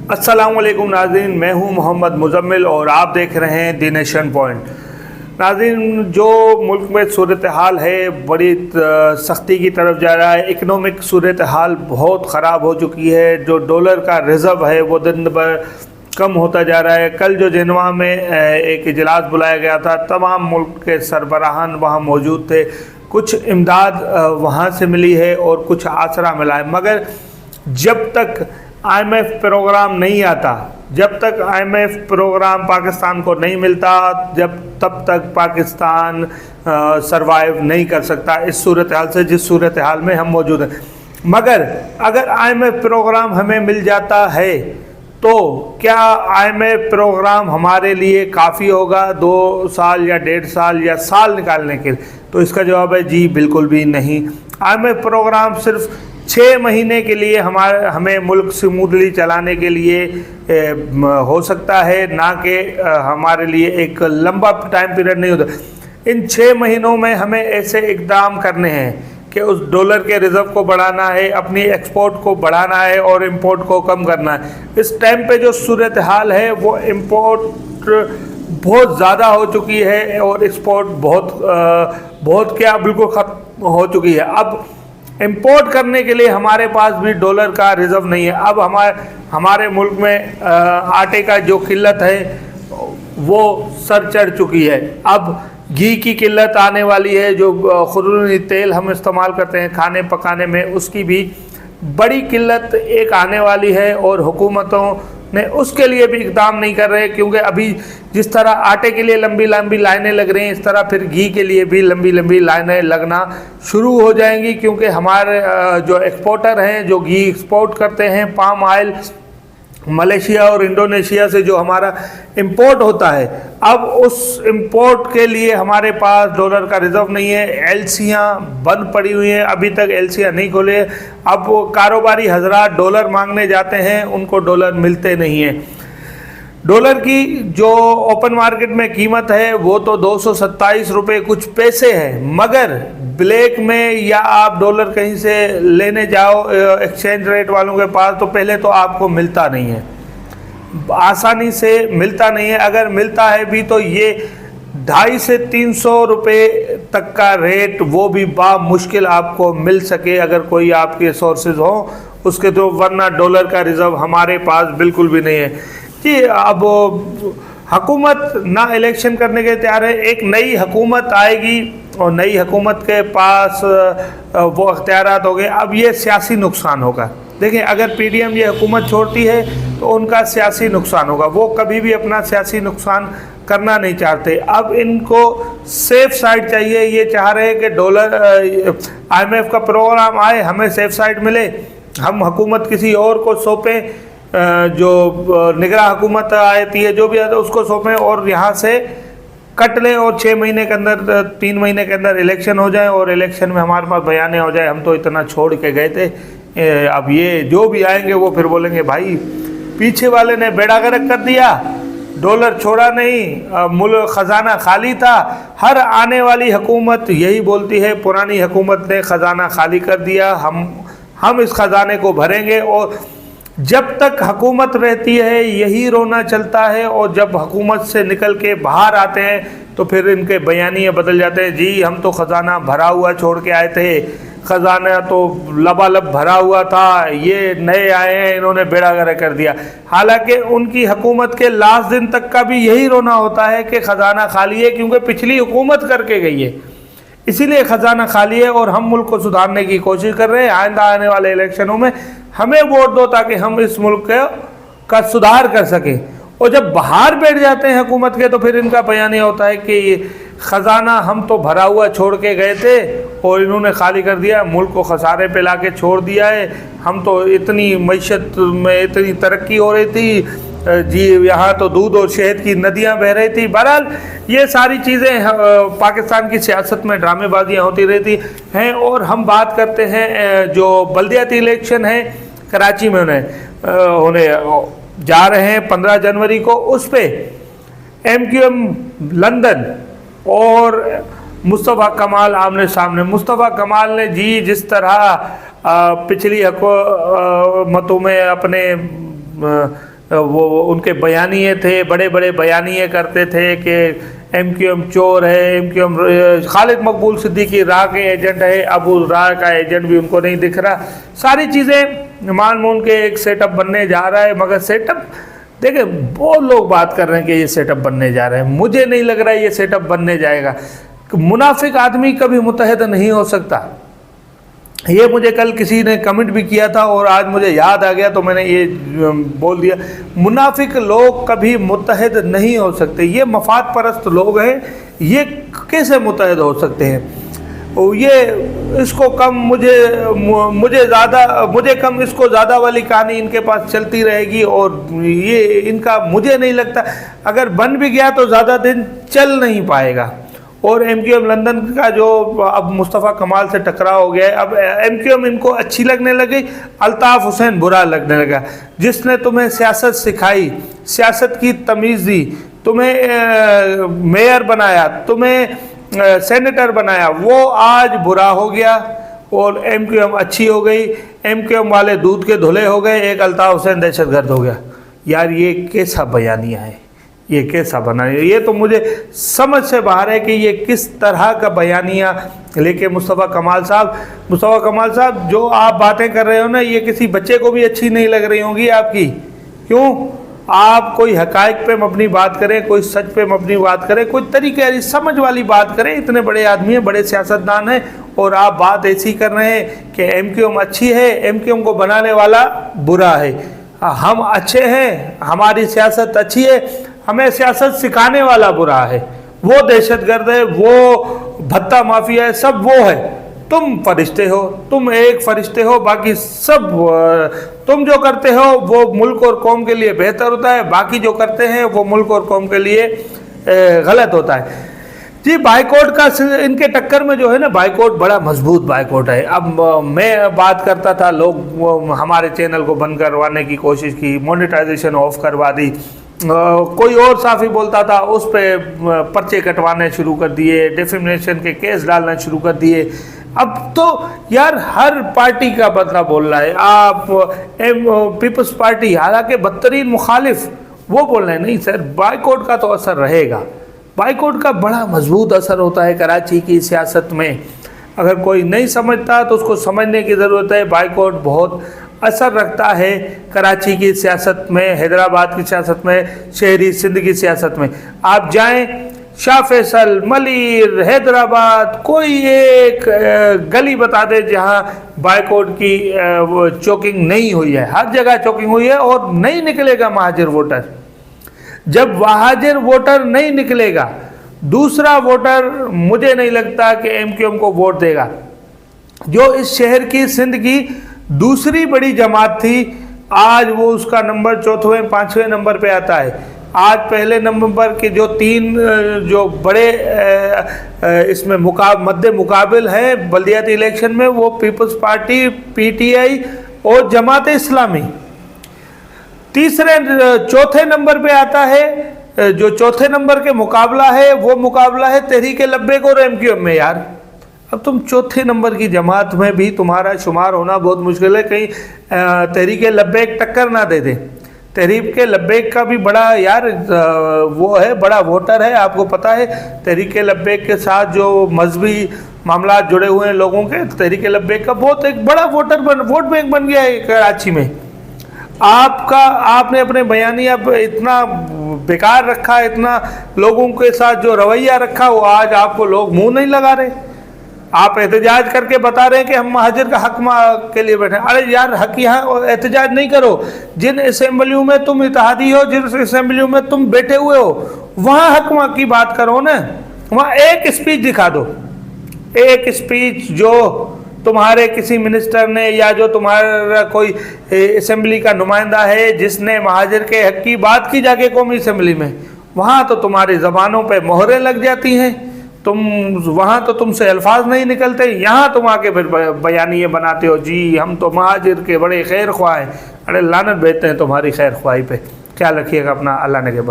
अस्सलामुअलैकुम नाज़रीन, मैं हूं मोहम्मद मुज़म्मिल और आप देख रहे हैं दी नेशन पॉइंट। नाज़रीन, जो मुल्क में सूरत हाल है बड़ी सख्ती की तरफ जा रहा है। इकनॉमिक सूरत हाल बहुत ख़राब हो चुकी है। जो डॉलर का रिज़र्व है वो दिन ब कम होता जा रहा है। कल जो जेनवा में एक इजलास बुलाया गया था, तमाम मुल्क के सरबराहान वहाँ मौजूद थे। कुछ इमदाद वहाँ से मिली है और कुछ आसरा मिला है, मगर जब तक IMF प्रोग्राम नहीं आता, जब तक IMF प्रोग्राम पाकिस्तान को नहीं मिलता, तब तक पाकिस्तान सरवाइव नहीं कर सकता इस सूरत हाल से जिस सूरत हाल में हम मौजूद हैं। मगर अगर IMF प्रोग्राम हमें मिल जाता है तो क्या IMF प्रोग्राम हमारे लिए काफ़ी होगा 2 साल या 1.5 साल या साल निकालने के लिए? तो इसका जवाब है जी, बिल्कुल भी नहीं। IMF प्रोग्राम सिर्फ 6 महीने के लिए हमें मुल्क स्मूथली चलाने के लिए हो सकता है, ना कि हमारे लिए एक लंबा टाइम पीरियड नहीं होता। इन 6 महीनों में हमें ऐसे इक़दाम करने हैं कि उस डॉलर के रिज़र्व को बढ़ाना है, अपनी एक्सपोर्ट को बढ़ाना है और इंपोर्ट को कम करना है। इस टाइम पे जो सूरत हाल है वो इंपोर्ट बहुत ज़्यादा हो चुकी है और एक्सपोर्ट बहुत क्या बिल्कुल ख़त्म हो चुकी है। अब इंपोर्ट करने के लिए हमारे पास भी डॉलर का रिज़र्व नहीं है। अब हमारे मुल्क में आटे का जो किल्लत है वो सर चढ़ चुकी है। अब घी की किल्लत आने वाली है, जो खुदरूनी तेल हम इस्तेमाल करते हैं खाने पकाने में, उसकी भी बड़ी किल्लत एक आने वाली है और हुकूमतों ने उसके लिए भी इक़दाम नहीं कर रहे, क्योंकि अभी जिस तरह आटे के लिए लंबी लंबी लाइनें लग रही हैं, इस तरह फिर घी के लिए भी लंबी लंबी लाइनें लगना शुरू हो जाएंगी, क्योंकि हमारे जो एक्सपोर्टर हैं, जो घी एक्सपोर्ट करते हैं, पाम ऑयल मलेशिया और इंडोनेशिया से जो हमारा इंपोर्ट होता है, अब उस इंपोर्ट के लिए हमारे पास डॉलर का रिज़र्व नहीं है। एलसियाँ बंद पड़ी हुई हैं, अभी तक एलसियाँ नहीं खोले। अब कारोबारी हजरात डॉलर मांगने जाते हैं, उनको डॉलर मिलते नहीं हैं। डॉलर की जो ओपन मार्केट में कीमत है वो तो 227 रुपये कुछ पैसे है, मगर ब्लैक में या आप डॉलर कहीं से लेने जाओ एक्सचेंज रेट वालों के पास, तो पहले तो आपको मिलता नहीं है, आसानी से मिलता नहीं है। अगर मिलता है भी तो ये 250 से 300 रुपये तक का रेट, वो भी मुश्किल आपको मिल सके अगर कोई आपके सोर्सेज हो उसके, तो वरना डॉलर का रिज़र्व हमारे पास बिल्कुल भी नहीं है जी। अब हुकूमत ना इलेक्शन करने के तैयार है। एक नई हुकूमत आएगी और नई हुकूमत के पास वो अख्तियारात हो गए। अब ये सियासी नुकसान होगा। देखिए, अगर PDM ये हुकूमत छोड़ती है तो उनका सियासी नुकसान होगा। वो कभी भी अपना सियासी नुकसान करना नहीं चाहते। अब इनको सेफ साइड चाहिए। ये चाह रहे हैं कि डॉलर IMF का प्रोग्राम आए, हमें सेफ साइड मिले, हम हुकूमत किसी और को सौंपें, जो निगरां हुकूमत आती है जो भी आता है उसको सौंपें और यहाँ से कट लें और 6 महीने के अंदर 3 महीने के अंदर इलेक्शन हो जाए और इलेक्शन में हमारे पास बयाने हो जाए, हम तो इतना छोड़ के गए थे। अब ये जो भी आएंगे वो फिर बोलेंगे भाई पीछे वाले ने बेड़ा गर्क कर दिया, डॉलर छोड़ा नहीं, मुल्क ख़जाना खाली था। हर आने वाली हुकूमत यही बोलती है, पुरानी हुकूमत ने ख़जाना खाली कर दिया, हम इस ख़जाने को भरेंगे। और जब तक हुकूमत रहती है यही रोना चलता है, और जब हुकूमत से निकल के बाहर आते हैं तो फिर इनके बयानिए बदल जाते हैं। जी, हम तो ख़जाना भरा हुआ छोड़ के आए थे, ख़जाना तो लबालब भरा हुआ था, ये नए आए हैं, इन्होंने बेड़ा गर्क कर दिया। हालांकि उनकी हुकूमत के लास्ट दिन तक का भी यही रोना होता है कि ख़जाना खाली है, क्योंकि पिछली हुकूमत करके गई है, इसीलिए ख़जाना खाली है। और हम मुल्क को सुधारने की कोशिश कर रहे हैं। आइंदा आने वाले इलेक्शनों में हमें वोट दो ताकि हम इस मुल्क का सुधार कर सकें। और जब बाहर बैठ जाते हैं हुकूमत के तो फिर इनका बयान ये होता है कि ख़जाना हम तो भरा हुआ छोड़ के गए थे और इन्होंने खाली कर दिया, मुल्क को खसारे पे ला के छोड़ दिया है। हम तो इतनी मईशत में इतनी तरक्की हो रही थी जी, यहाँ तो दूध और शहद की नदियाँ बह रही थी। बहरहाल ये सारी चीज़ें पाकिस्तान की सियासत में ड्रामेबाजियाँ होती रहती हैं। और हम बात करते हैं जो बल्दियाती इलेक्शन है कराची में होने जा रहे हैं 15 जनवरी को, उस पर MQM लंदन और मुस्तफ़ा कमाल आमने सामने। मुस्तफ़ा कमाल ने जी जिस तरह पिछली हुकूमतों में अपने वो उनके बयानिए थे, बड़े बड़े बयानिए करते थे कि MQM चोर है, MQM खालिद मकबूल सिद्दीकी राह के एजेंट है, अब उस राह का एजेंट भी उनको नहीं दिख रहा। सारी चीज़ें मान मून के एक सेटअप बनने जा रहा है, मगर सेटअप देखिए बहुत लोग बात कर रहे हैं कि ये सेटअप बनने जा रहे हैं, मुझे नहीं लग रहा है ये सेटअप बनने जाएगा। मुनाफिक आदमी कभी मुत्तहद नहीं हो सकता, ये मुझे कल किसी ने कमेंट भी किया था और आज मुझे याद आ गया तो मैंने ये बोल दिया। मुनाफिक लोग कभी मुत्तहद नहीं हो सकते, ये मफाद परस्त लोग हैं, ये कैसे मुत्तहद हो सकते हैं। ये इसको कम मुझे कम इसको ज़्यादा वाली कहानी इनके पास चलती रहेगी और ये इनका मुझे नहीं लगता अगर बन भी गया तो ज़्यादा दिन चल नहीं पाएगा। और MQM लंदन का जो अब मुस्तफ़ा कमाल से टकराव हो गया है, अब MQM इनको अच्छी लगने लगी, अल्ताफ़ हुसैन बुरा लगने लगा। जिसने तुम्हें सियासत सिखाई, सियासत की तमीज़ दी, तुम्हें मेयर बनाया, तुम्हें सेनेटर बनाया, वो आज बुरा हो गया और MQM अच्छी हो गई। MQM वाले दूध के धुले हो गए, एक अल्ताफ़ हुसैन दहशतगर्द हो गया। यार ये कैसा बयानिया है, ये कैसा बना है, ये तो मुझे समझ से बाहर है कि ये किस तरह का बयानिया लेके मुस्तफ़ा कमाल साहब जो आप बातें कर रहे हो ना, ये किसी बच्चे को भी अच्छी नहीं लग रही होंगी आपकी। क्यों? आप कोई हकायक पे अपनी बात करें, कोई सच पे अपनी बात करें, कोई तरीके समझ वाली बात करें। इतने बड़े आदमी हैं, बड़े सियासतदान हैं और आप बात ऐसी कर रहे हैं कि MQM अच्छी है, MQM को बनाने वाला बुरा है। हम अच्छे हैं, हमारी सियासत अच्छी है, हमें सियासत सिखाने वाला बुरा है, वो दहशतगर्द है, वो भत्ता माफिया है, सब वो है। तुम फरिश्ते हो, तुम एक फरिश्ते हो, बाकी सब तुम जो करते हो वो मुल्क और कौम के लिए बेहतर होता है, बाकी जो करते हैं वो मुल्क और कौम के लिए गलत होता है। जी बाइकआउट का इनके टक्कर में जो है ना, बाइकआउट बड़ा मजबूत बाइकआउट है। अब मैं बात करता था, लोग हमारे चैनल को बंद करवाने की कोशिश की, मोनेटाइजेशन ऑफ करवा दी, कोई और साफ़ी बोलता था उस पर पर्चे कटवाने शुरू कर दिए, डिफेमेशन के केस डालना शुरू कर दिए। अब तो यार हर पार्टी का बदला बोल रहा है। आप पीपल्स पार्टी हालांकि बदतरीन मुखालिफ, वो बोल रहे हैं नहीं सर बाइकआउट का तो असर रहेगा। बाइकआउट का बड़ा मजबूत असर होता है कराची की सियासत में। अगर कोई नहीं समझता तो उसको समझने की ज़रूरत है। बाइकआउट बहुत असर रखता है कराची की सियासत में, हैदराबाद की सियासत में, शहरी सिंध की सियासत में। आप जाएं शाह फैसल, मलीर, हैदराबाद, कोई एक गली बता दे जहां बाइकआउट की चोकिंग नहीं हुई है। हर जगह चोकिंग हुई है और नहीं निकलेगा महाजिर वोटर। जब महाजिर वोटर नहीं निकलेगा, दूसरा वोटर मुझे नहीं लगता कि MQM को वोट देगा। जो इस शहर की सिंध की दूसरी बड़ी जमात थी, आज वो उसका नंबर 4वें 5वें नंबर पे आता है। आज पहले नंबर के जो तीन जो बड़े इसमें मध्य मुकाबिल हैं बल्दियाती इलेक्शन में, वो पीपल्स पार्टी, PTI और जमात इस्लामी। चौथे नंबर पे आता है, जो चौथे नंबर के मुकाबला है वो मुकाबला है तहरीक लब्बैक और MQM में। यार अब तुम चौथे नंबर की जमात में भी तुम्हारा शुमार होना बहुत मुश्किल है, कहीं तहरीक लब्बैक टक्कर ना दे दे। तहरीक लब्बैक का भी बड़ा यार वो है, बड़ा वोटर है, आपको पता है। तहरीक लब्बैक के साथ जो मजहबी मामला जुड़े हुए हैं लोगों के, तहरीक लब्बैक का बहुत एक बड़ा वोट बैंक बन गया है कराची में। आपने अपने बयानिया इतना बेकार रखा, इतना लोगों के साथ जो रवैया रखा, वो आज आपको लोग मुंह नहीं लगा रहे। आप एहतजाज करके बता रहे हैं कि हम महाजिर का हक के लिए बैठे। अरे यार हक यहाँ एहतजाज नहीं करो, जिन असेंबलियों में तुम इत्तेहादी हो, जिन असेंबलियों में तुम बैठे हुए हो, वहाँ हक की बात करो ना। वहाँ एक स्पीच दिखा दो, एक स्पीच जो तुम्हारे किसी मिनिस्टर ने या जो तुम्हारा कोई असेंबली का नुमाइंदा है जिसने महाजिर के हक की बात की जाके कौमी असेंबली में, वहाँ तो तुम्हारी ज़बानों पे मोहरें लग जाती हैं, वहाँ तो तुमसे अल्फाज नहीं निकलते। यहाँ तुम आके फिर बयानिए बनाते हो, जी हम तो महाजिर के बड़े खैर ख्वाह हैं। अरे लानत भेजते हैं तुम्हारी खैर ख्वाही पे। ख्याल रखिएगा अपना, अल्लाह ने के बाद।